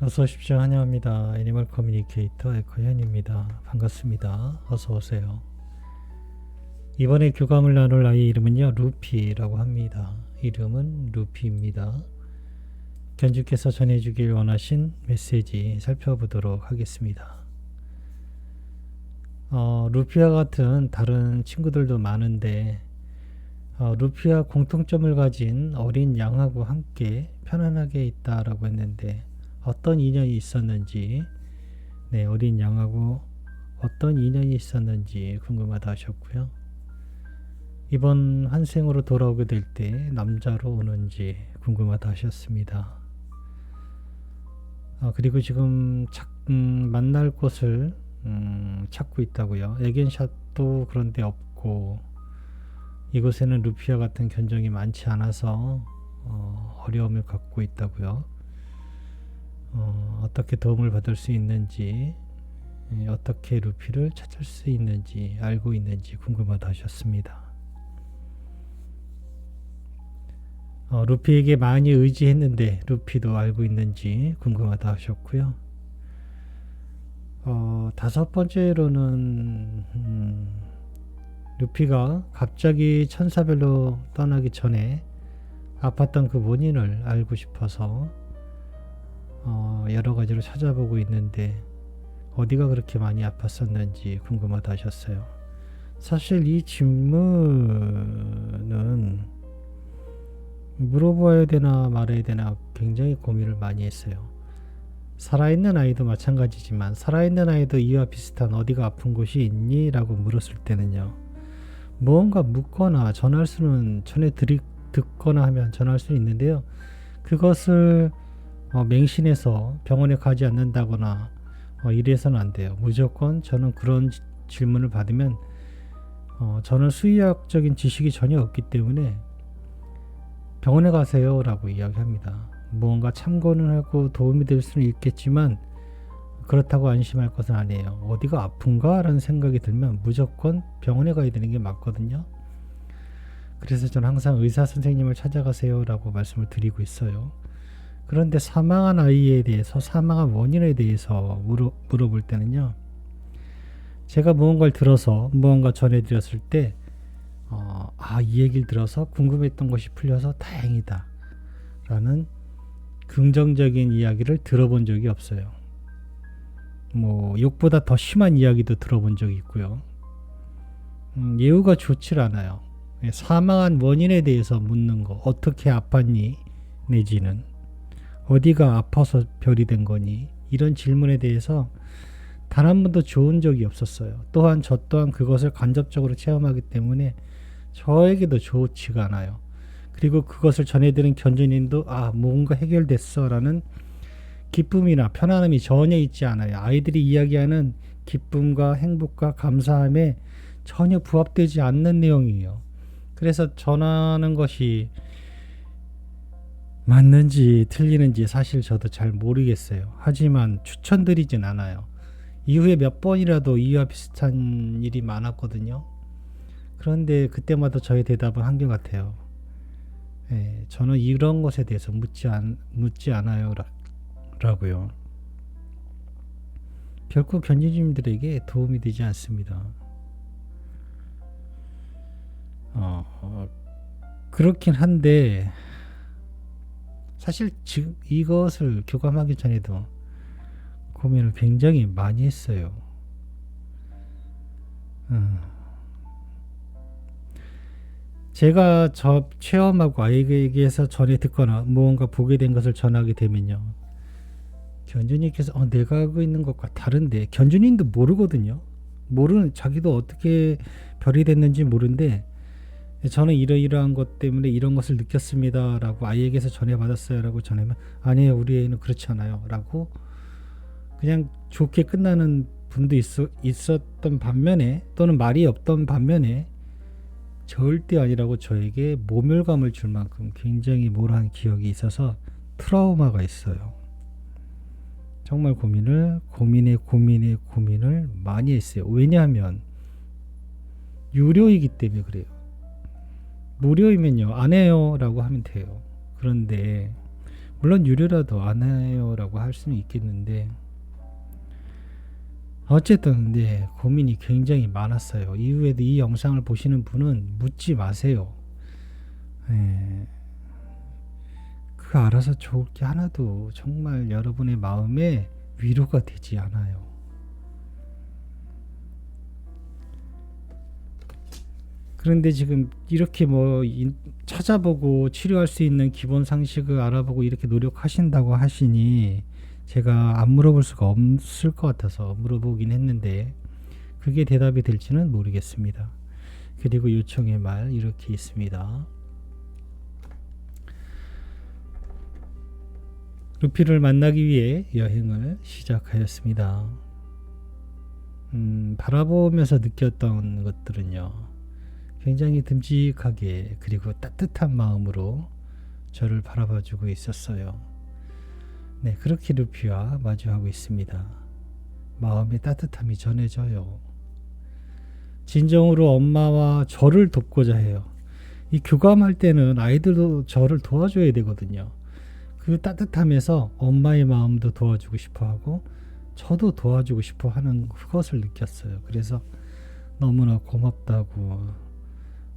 어서 오십시오. 환영합니다. 애니멀 커뮤니케이터 에코현입니다. 반갑습니다. 어서 오세요. 이번에 교감을 나눌 아이 이름은요, 루피라고 합니다. 이름은 루피입니다. 견주께서 전해주길 원하신 메시지 살펴보도록 하겠습니다. 루피와 같은 다른 친구들도 많은데 루피와 공통점을 가진 어린 양하고 함께 편안하게 있다라고 했는데 어떤 인연이 있었는지, 어린 양하고 어떤 인연이 있었는지 궁금하다 하셨고요. 이번 환생으로 돌아오게 될 때 남자로 오는지 궁금하다 하셨습니다. 그리고 지금 만날 곳을 찾고 있다고요. 에겐샷도 그런데 없고 이곳에는 루피와 같은 견종이 많지 않아서 어려움을 갖고 있다고요. 어떻게 도움을 받을 수 있는지, 어떻게 루피를 찾을 수 있는지 알고 있는지 궁금하다 하셨습니다. 루피에게 많이 의지했는데 루피도 알고 있는지 궁금하다 하셨고요. 다섯 번째로는 루피가 갑자기 천사별로 떠나기 전에 아팠던 그 원인을 알고 싶어서 여러 가지로 찾아보고 있는데 어디가 그렇게 많이 아팠었는지 궁금하다 하셨어요. 사실 이 질문은 물어봐야 되나 말아야 되나 굉장히 고민을 많이 했어요. 살아있는 아이도 마찬가지지만 살아있는 아이도 이와 비슷한 어디가 아픈 곳이 있니? 라고 물었을 때는요, 무언가 묻거나 듣거나 하면 전할 수 있는데요, 그것을 맹신해서 병원에 가지 않는다거나 이래서는 안 돼요. 무조건 저는 그런 질문을 받으면 저는 수의학적인 지식이 전혀 없기 때문에 병원에 가세요 라고 이야기합니다. 무언가 참고는 하고 도움이 될 수는 있겠지만 그렇다고 안심할 것은 아니에요. 어디가 아픈가 라는 생각이 들면 무조건 병원에 가야 되는 게 맞거든요. 그래서 저는 항상 의사 선생님을 찾아가세요 라고 말씀을 드리고 있어요. 그런데 사망한 아이에 대해서, 사망한 원인에 대해서 물어볼 때는요, 제가 무언가를 들어서 무언가 전해드렸을 때 이 얘기를 들어서 궁금했던 것이 풀려서 다행이다 라는 긍정적인 이야기를 들어본 적이 없어요. 욕보다 더 심한 이야기도 들어본 적이 있고요. 예후가 좋질 않아요. 사망한 원인에 대해서 묻는 거, 어떻게 아팠니? 내지는 어디가 아파서 별이 된 거니? 이런 질문에 대해서 단 한 번도 좋은 적이 없었어요. 또한 저 또한 그것을 간접적으로 체험하기 때문에 저에게도 좋지가 않아요. 그리고 그것을 전해드린 견주님도 뭔가 해결됐어 라는 기쁨이나 편안함이 전혀 있지 않아요. 아이들이 이야기하는 기쁨과 행복과 감사함에 전혀 부합되지 않는 내용이에요. 그래서 전하는 것이 맞는지 틀리는지 사실 저도 잘 모르겠어요. 하지만 추천드리진 않아요. 이후에 몇 번이라도 이와 비슷한 일이 많았거든요. 그런데 그때마다 저의 대답은 한결같아요. 저는 이런 것에 대해서 묻지 않아요 라고요. 결코 견주님들에게 도움이 되지 않습니다. 그렇긴 한데 사실 지금 이것을 교감하기 전에도 고민을 굉장히 많이 했어요. 제가 체험하고 아이에게서 전해 듣거나 무언가 보게 된 것을 전하게 되면요, 견주님께서 내가 하고 있는 것과 다른데, 견주님도 모르거든요. 자기도 어떻게 별이 됐는지 모르는데 저는 이러이러한 것 때문에 이런 것을 느꼈습니다 라고 아이에게서 전해받았어요 라고 전하면, 아니에요, 우리 애는 그렇지 않아요 라고 그냥 좋게 끝나는 분도 있었던 반면에, 또는 말이 없던 반면에 절대 아니라고 저에게 모멸감을 줄 만큼 굉장히 모호한 기억이 있어서 트라우마가 있어요. 정말 고민을 많이 했어요. 왜냐하면 유료이기 때문에 그래요. 무료이면요, 안 해요 라고 하면 돼요. 그런데 물론 유료라도 안 해요라고 할 수는 있겠는데 어쨌든 네, 고민이 굉장히 많았어요. 이후에도 이 영상을 보시는 분은 묻지 마세요. 예, 그 알아서 좋을 게 하나도 정말 여러분의 마음에 위로가 되지 않아요. 그런데 지금 이렇게 뭐 찾아보고 치료할 수 있는 기본 상식을 알아보고 이렇게 노력하신다고 하시니 제가 안 물어볼 수가 없을 것 같아서 물어보긴 했는데 그게 대답이 될지는 모르겠습니다. 그리고 요청의 말 이렇게 있습니다. 루피를 만나기 위해 여행을 시작하였습니다. 바라보면서 느꼈던 것들은요, 굉장히 듬직하게 그리고 따뜻한 마음으로 저를 바라봐주고 있었어요. 네, 그렇게 루피와 마주하고 있습니다. 마음의 따뜻함이 전해져요. 진정으로 엄마와 저를 돕고자 해요. 이 교감할 때는 아이들도 저를 도와줘야 되거든요. 그 따뜻함에서 엄마의 마음도 도와주고 싶어하고 저도 도와주고 싶어 하는 그것을 느꼈어요. 그래서 너무나 고맙다고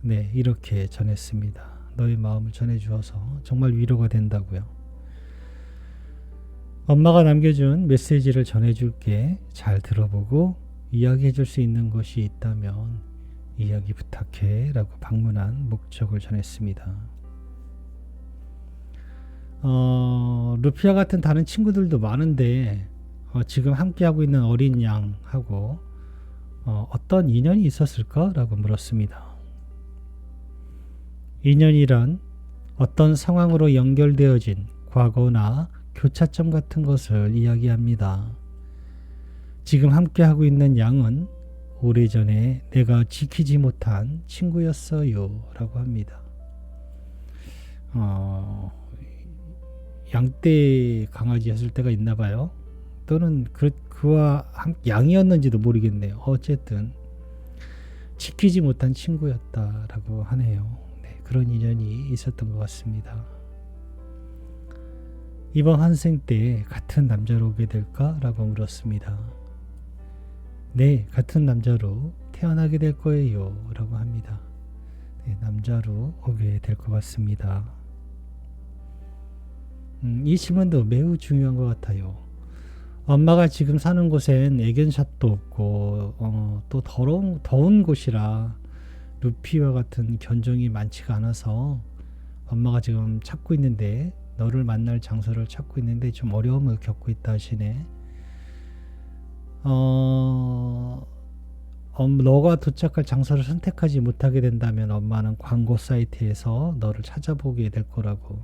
네, 이렇게 전했습니다. 너의 마음을 전해주어서 정말 위로가 된다고요. 엄마가 남겨준 메시지를 전해줄게. 잘 들어보고 이야기해줄 수 있는 것이 있다면 이야기 부탁해 라고 방문한 목적을 전했습니다. 루피아 같은 다른 친구들도 많은데 지금 함께하고 있는 어린 양하고 어떤 인연이 있었을까? 라고 물었습니다. 인연이란 어떤 상황으로 연결되어진 과거나 교차점 같은 것을 이야기합니다. 지금 함께하고 있는 양은 오래전에 내가 지키지 못한 친구였어요 라고 합니다. 양떼 강아지였을 때가 있나 봐요. 또는 그와 양이었는지도 모르겠네요. 어쨌든 지키지 못한 친구였다라고 하네요. 네, 그런 인연이 있었던 것 같습니다. 이번 환생 때 같은 남자로 오게 될까? 라고 물었습니다. 네, 같은 남자로 태어나게 될 거예요 라고 합니다. 네, 남자로 오게 될 것 같습니다. 이 질문도 매우 중요한 것 같아요. 엄마가 지금 사는 곳엔 애견샷도 없고 또 더운 곳이라 루피와 같은 견종이 많지가 않아서 엄마가 지금 찾고 있는데 너를 만날 장소를 찾고 있는데 좀 어려움을 겪고 있다 하시네. 너가 도착할 장소를 선택하지 못하게 된다면 엄마는 광고 사이트에서 너를 찾아보게 될 거라고.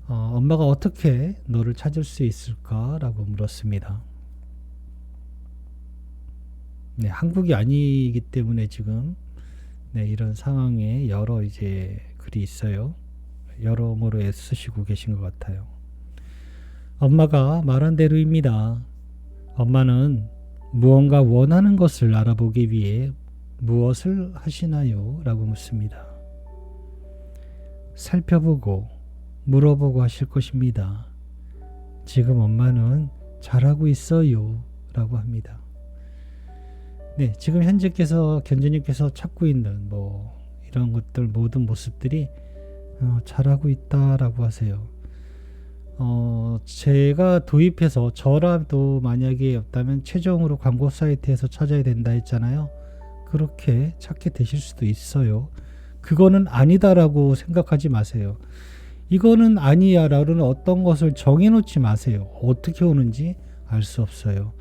엄마가 어떻게 너를 찾을 수 있을까라고 물었습니다. 네, 한국이 아니기 때문에 지금 네, 이런 상황에 여러 이제 글이 있어요. 여러모로 애쓰시고 계신 것 같아요. 엄마가 말한 대로입니다. 엄마는 무언가 원하는 것을 알아보기 위해 무엇을 하시나요? 라고 묻습니다. 살펴보고 물어보고 하실 것입니다. 지금 엄마는 잘하고 있어요 라고 합니다. 네, 지금 현재께서 견주님께서 찾고 있는 뭐 이런 것들 모든 모습들이 잘하고 있다라고 하세요. 제가 도입해서 저라도 만약에 없다면 최종으로 광고 사이트에서 찾아야 된다 했잖아요. 그렇게 찾게 되실 수도 있어요. 그거는 아니다라고 생각하지 마세요. 이거는 아니야 라는 어떤 것을 정해놓지 마세요. 어떻게 오는지 알 수 없어요.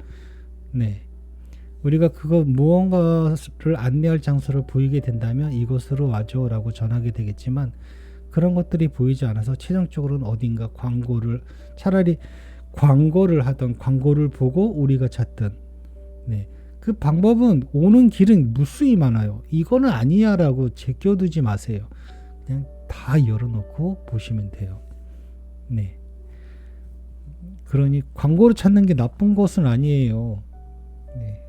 네, 우리가 그거 무언가를 안내할 장소를 보이게 된다면 이곳으로 와줘 라고 전하게 되겠지만 그런 것들이 보이지 않아서 최종적으로는 어딘가 차라리 광고를 하던 광고를 보고 우리가 찾든 네, 그 방법은 오는 길은 무수히 많아요. 이거는 아니야 라고 제껴두지 마세요. 그냥 다 열어놓고 보시면 돼요. 네, 그러니 광고를 찾는 게 나쁜 것은 아니에요. 네,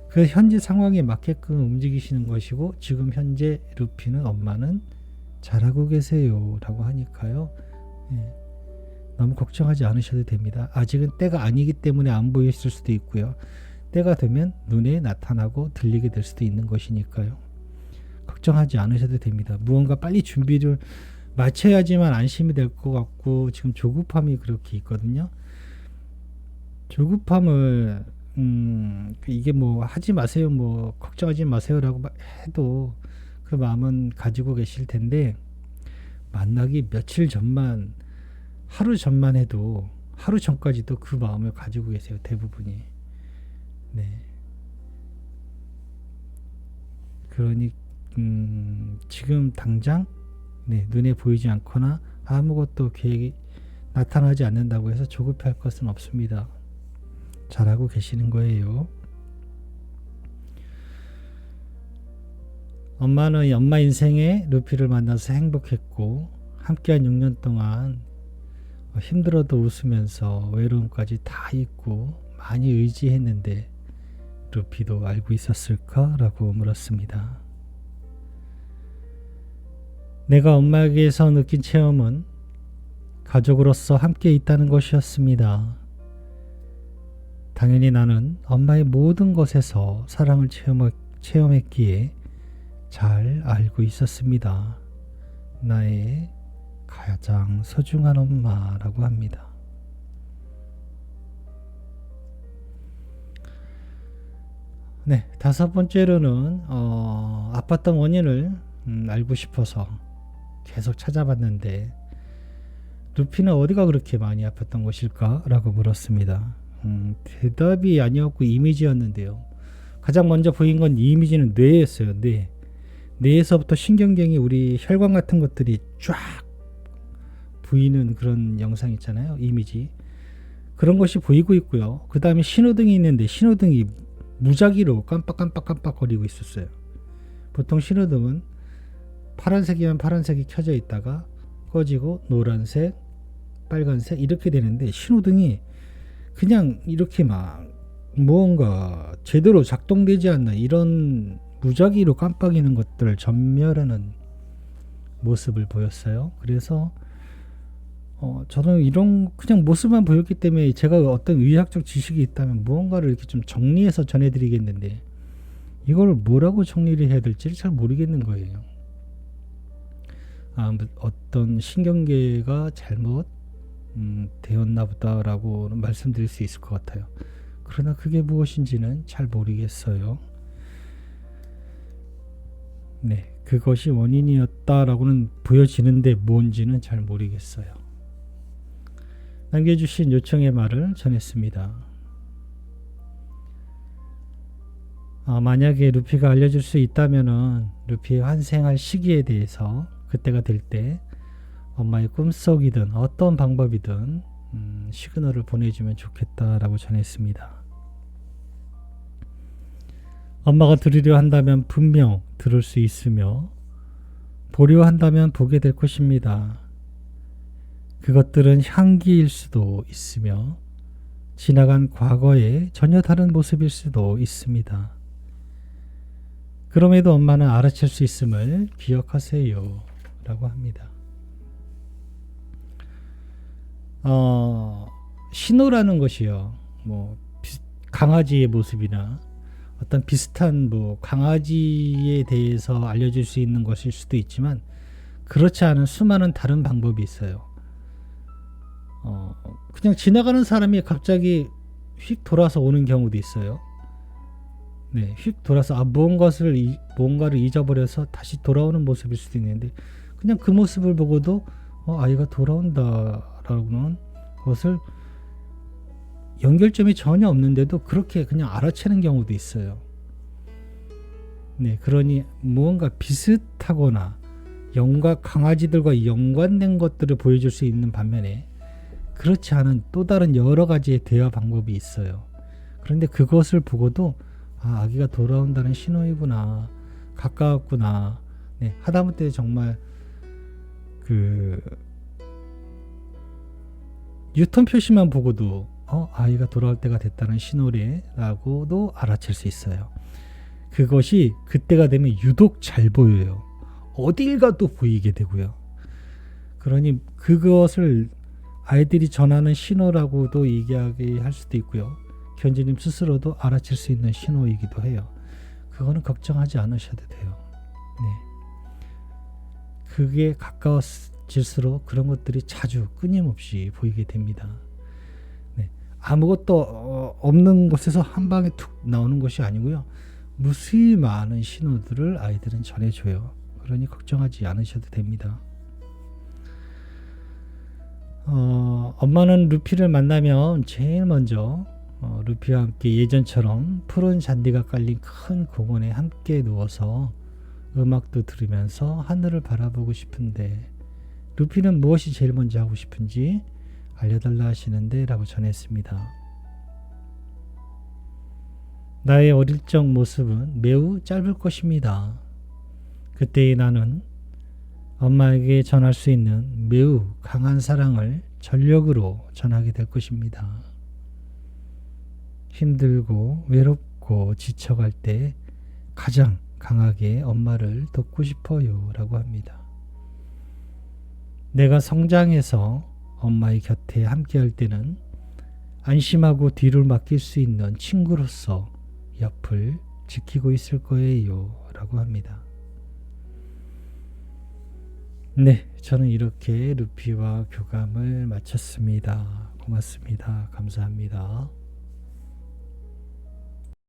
그 현재 상황에 맞게끔 움직이시는 것이고 지금 현재 루피는 엄마는 잘하고 계세요 라고 하니까요. 예, 너무 걱정하지 않으셔도 됩니다. 아직은 때가 아니기 때문에 안 보였을 수도 있고요. 때가 되면 눈에 나타나고 들리게 될 수도 있는 것이니까요. 걱정하지 않으셔도 됩니다. 무언가 빨리 준비를 마쳐야지만 안심이 될 것 같고 지금 조급함이 그렇게 있거든요. 조급함을 이게 뭐 하지 마세요, 뭐 걱정하지 마세요라고 해도 그 마음은 가지고 계실 텐데 만나기 며칠 전만, 하루 전만 해도 하루 전까지도 그 마음을 가지고 계세요, 대부분이. 네. 그러니 지금 당장 네, 눈에 보이지 않거나 아무것도 계획이 나타나지 않는다고 해서 조급할 것은 없습니다. 잘하고 계시는 거예요. 엄마는 엄마 인생에 루피를 만나서 행복했고 함께한 6년 동안 힘들어도 웃으면서 외로움까지 다 잊고 많이 의지했는데 루피도 알고 있었을까? 라고 물었습니다. 내가 엄마에게서 느낀 체험은 가족으로서 함께 있다는 것이었습니다. 당연히 나는 엄마의 모든 것에서 사랑을 체험했기에 잘 알고 있었습니다. 나의 가장 소중한 엄마라고 합니다. 네, 5번째로는 아팠던 원인을 알고 싶어서 계속 찾아봤는데 루피는 어디가 그렇게 많이 아팠던 것일까? 라고 물었습니다. 대답이 아니었고 이미지였는데요. 가장 먼저 보인 건 이 이미지는 뇌였어요. 뇌에서부터 신경경이 우리 혈관 같은 것들이 쫙 보이는 그런 영상 있잖아요. 이미지. 그런 것이 보이고 있고요. 그 다음에 신호등이 있는데 신호등이 무작위로 깜빡거리고 있었어요. 보통 신호등은 파란색이면 파란색이 켜져 있다가 꺼지고 노란색, 빨간색 이렇게 되는데 신호등이 그냥 이렇게 막 무언가 제대로 작동되지 않나 이런 무작위로 깜빡이는 것들을 전멸하는 모습을 보였어요. 그래서 저는 이런 그냥 모습만 보였기 때문에 제가 어떤 의학적 지식이 있다면 무언가를 이렇게 좀 정리해서 전해드리겠는데 이걸 뭐라고 정리를 해야 될지 잘 모르겠는 거예요. 어떤 신경계가 잘못 되었나 보다라고 말씀드릴 수 있을 것 같아요. 그러나 그게 무엇인지는 잘 모르겠어요. 네, 그것이 원인이었다라고는 보여지는데 뭔지는 잘 모르겠어요. 남겨주신 요청의 말을 전했습니다. 만약에 루피가 알려줄 수 있다면은 루피의 환생할 시기에 대해서 그때가 될 때 엄마의 꿈속이든 어떤 방법이든 시그널을 보내주면 좋겠다라고 전했습니다. 엄마가 들으려 한다면 분명 들을 수 있으며 보려 한다면 보게 될 것입니다. 그것들은 향기일 수도 있으며 지나간 과거의 전혀 다른 모습일 수도 있습니다. 그럼에도 엄마는 알아챌 수 있음을 기억하세요 라고 합니다. 신호라는 것이요, 뭐 강아지의 모습이나 어떤 비슷한 뭐 강아지에 대해서 알려줄 수 있는 것일 수도 있지만 그렇지 않은 수많은 다른 방법이 있어요. 그냥 지나가는 사람이 갑자기 휙 돌아서 오는 경우도 있어요. 네, 휙 돌아서 무언가를 잊어버려서 다시 돌아오는 모습일 수도 있는데 그냥 그 모습을 보고도 아이가 돌아온다라는 것을 연결점이 전혀 없는데도 그렇게 그냥 알아채는 경우도 있어요. 네, 그러니 무언가 비슷하거나 강아지들과 연관된 것들을 보여줄 수 있는 반면에 그렇지 않은 또 다른 여러 가지의 대화 방법이 있어요. 그런데 그것을 보고도 아기가 돌아온다는 신호이구나, 가까웠구나. 네, 하다못해 정말 그 뉴턴 표시만 보고도 아이가 돌아올 때가 됐다는 신호래라고도 알아챌 수 있어요. 그것이 그때가 되면 유독 잘 보여요. 어딜 가도 보이게 되고요. 그러니 그것을 아이들이 전하는 신호라고도 얘기할 수도 있고요. 견주님 스스로도 알아챌 수 있는 신호이기도 해요. 그거는 걱정하지 않으셔도 돼요. 네. 그게 가까워질수록 그런 것들이 자주 끊임없이 보이게 됩니다. 네. 아무것도 없는 곳에서 한 방에 툭 나오는 것이 아니고요. 무수히 많은 신호들을 아이들은 전해줘요. 그러니 걱정하지 않으셔도 됩니다. 엄마는 루피를 만나면 제일 먼저 루피와 함께 예전처럼 푸른 잔디가 깔린 큰 공원에 함께 누워서 음악도 들으면서 하늘을 바라보고 싶은데 루피는 무엇이 제일 먼저 하고 싶은지 알려달라 하시는데 라고 전했습니다. 나의 어릴 적 모습은 매우 짧을 것입니다. 그때의 나는 엄마에게 전할 수 있는 매우 강한 사랑을 전력으로 전하게 될 것입니다. 힘들고 외롭고 지쳐갈 때 가장 강하게 엄마를 돕고 싶어요 라고 합니다. 내가 성장해서 엄마의 곁에 함께 할 때는 안심하고 뒤를 맡길 수 있는 친구로서 옆을 지키고 있을 거예요 라고 합니다. 네, 저는 이렇게 루피와 교감을 마쳤습니다. 고맙습니다. 감사합니다.